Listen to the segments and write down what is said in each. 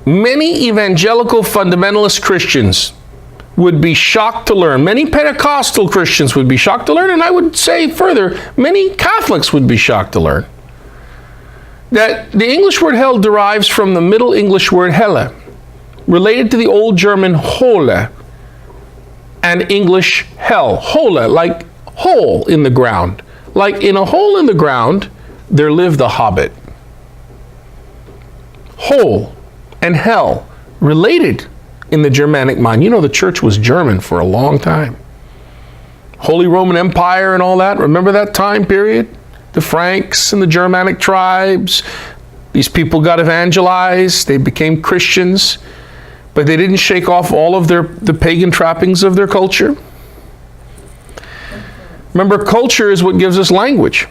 Many evangelical fundamentalist Christians would be shocked to learn, many Pentecostal Christians would be shocked to learn, and I would say further, many Catholics would be shocked to learn, that the English word hell derives from the Middle English word helle, related to the Old German Hölle and English hell. Hölle, like hole in the ground. Like in a hole in the ground, there lived a hobbit. Hole and hell, related in the Germanic mind. You know, the church was German for a long time. Holy Roman Empire and all that. Remember that time period? The Franks and the Germanic tribes. These people got evangelized. They became Christians. But they didn't shake off all of the pagan trappings of their culture. Remember, culture is what gives us language.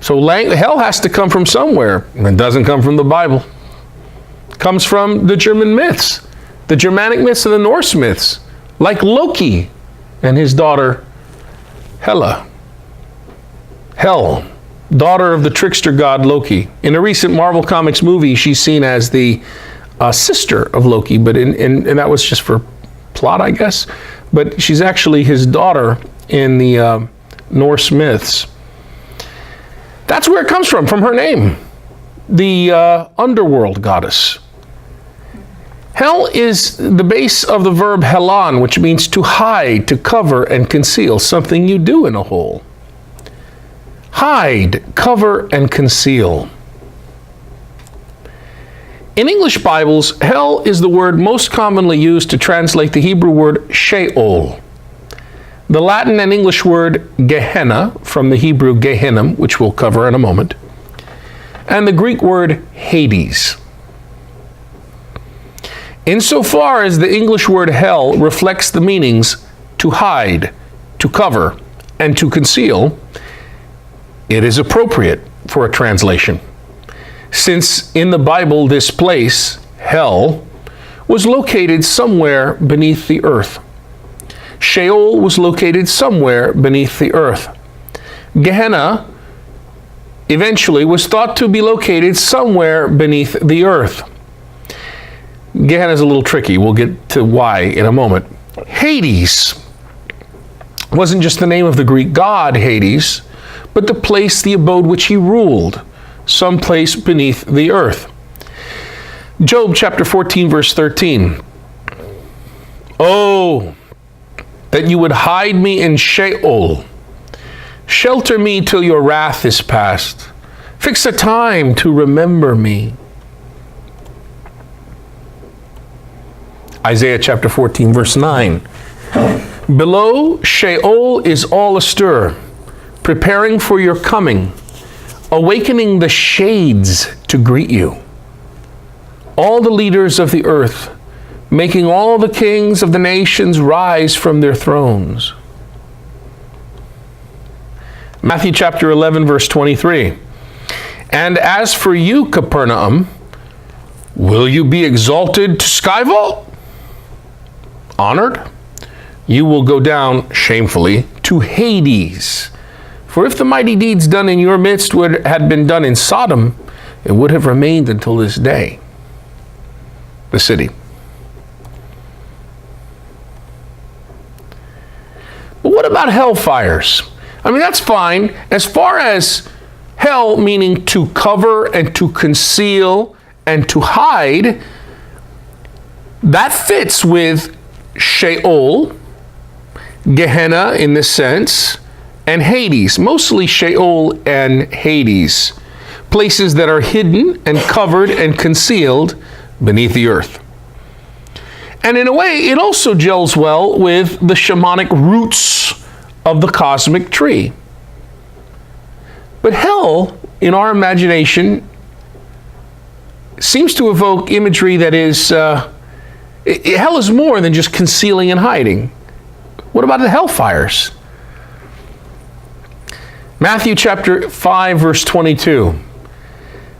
So hell has to come from somewhere. And it doesn't come from the Bible. It comes from the German myths. The Germanic myths and the Norse myths. Like Loki and his daughter Helle. Hell, daughter of the trickster god Loki. In a recent Marvel Comics movie, she's seen as the sister of Loki, but and that was just for plot, I guess. But she's actually his daughter in the Norse myths. That's where it comes from her name, the underworld goddess. Hell is the base of the verb helan, which means to hide, to cover, and conceal, something you do in a hole. Hide, cover, and conceal. In English Bibles, hell is the word most commonly used to translate the Hebrew word Sheol. The Latin and English word Gehenna, from the Hebrew Gehinnom, which we'll cover in a moment, and the Greek word Hades. Insofar as the English word hell reflects the meanings to hide, to cover, and to conceal, it is appropriate for a translation, since in the Bible this place, hell, was located somewhere beneath the earth. Sheol was located somewhere beneath the earth. Gehenna eventually was thought to be located somewhere beneath the earth. Gehenna is a little tricky. We'll get to why in a moment. Hades wasn't just the name of the Greek god Hades, but the place, the abode which he ruled, someplace beneath the earth. Job chapter 14, verse 13. Oh, that you would hide me in Sheol. Shelter me till your wrath is past. Fix a time to remember me. Isaiah chapter 14, verse 9. Below, Sheol is all astir, preparing for your coming, awakening the shades to greet you. All the leaders of the earth, making all the kings of the nations rise from their thrones. Matthew chapter 11, verse 23. And as for you, Capernaum, will you be exalted to sky vault? Honored? You will go down shamefully to Hades. For if the mighty deeds done in your midst had been done in Sodom, it would have remained until this day. The city. But what about hellfires? I mean, that's fine. As far as hell meaning to cover and to conceal and to hide, that fits with Sheol, Gehenna in this sense, and Hades, mostly Sheol and Hades, places that are hidden and covered and concealed beneath the earth. And in a way, it also gels well with the shamanic roots of the cosmic tree. But hell, in our imagination, seems to evoke imagery that is, hell is more than just concealing and hiding. What about the hellfires? Matthew chapter 5, verse 22.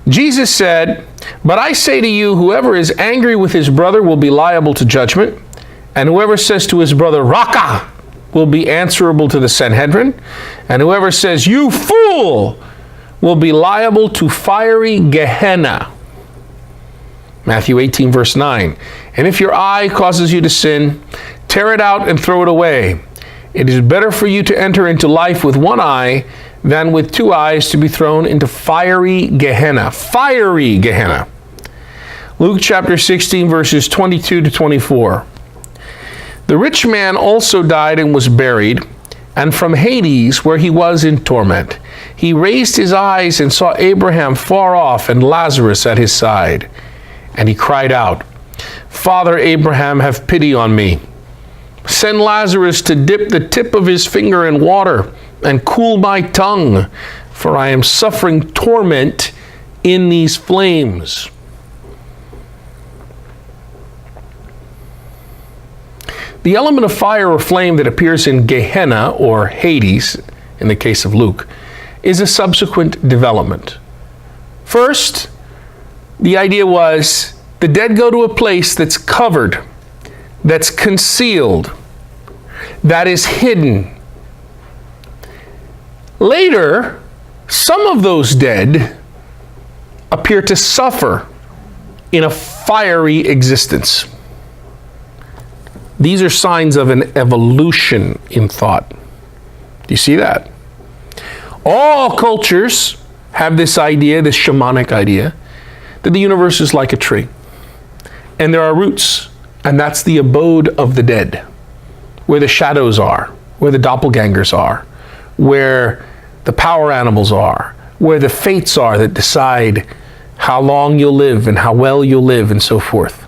Jesus said, but I say to you, whoever is angry with his brother will be liable to judgment, and whoever says to his brother, Raka, will be answerable to the Sanhedrin, and whoever says, you fool, will be liable to fiery Gehenna. Matthew 18, verse 9. And if your eye causes you to sin, tear it out and throw it away. It is better for you to enter into life with one eye than with two eyes to be thrown into fiery Gehenna. Fiery Gehenna. Luke chapter 16, verses 22 to 24. The rich man also died and was buried, and from Hades, where he was in torment, he raised his eyes and saw Abraham far off and Lazarus at his side. And he cried out, Father Abraham, have pity on me. Send Lazarus to dip the tip of his finger in water and cool my tongue, for I am suffering torment in these flames. The element of fire or flame that appears in Gehenna, or Hades, in the case of Luke, is a subsequent development. First, the idea was the dead go to a place that's covered, that's concealed, that is hidden. Later, some of those dead appear to suffer in a fiery existence. These are signs of an evolution in thought. Do you see that? All cultures have this idea, this shamanic idea, that the universe is like a tree. And there are roots, and that's the abode of the dead, where the shadows are, where the doppelgangers are, where the power animals are, where the fates are that decide how long you'll live and how well you'll live and so forth.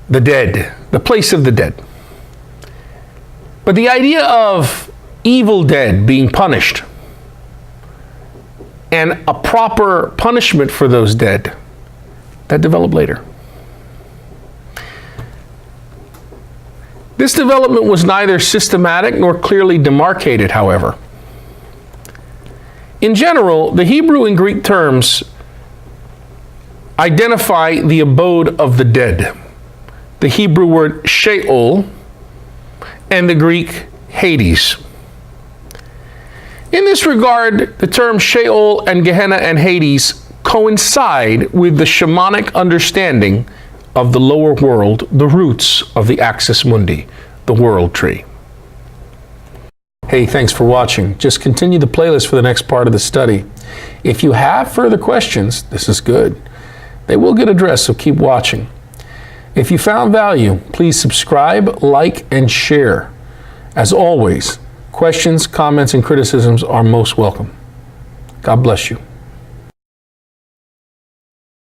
The dead, the place of the dead. But the idea of evil dead being punished and a proper punishment for those dead, that developed later. This development was neither systematic nor clearly demarcated, however. In general, the Hebrew and Greek terms identify the abode of the dead. The Hebrew word Sheol and the Greek Hades. In this regard, the terms Sheol and Gehenna and Hades coincide with the shamanic understanding of the lower world, the roots of the axis mundi, the world tree. Hey, thanks for watching. Just continue the playlist for the next part of the study. If you have further questions, this is good. They will get addressed, so keep watching. If you found value, please subscribe, like, and share. As always, questions, comments, and criticisms are most welcome. God bless you.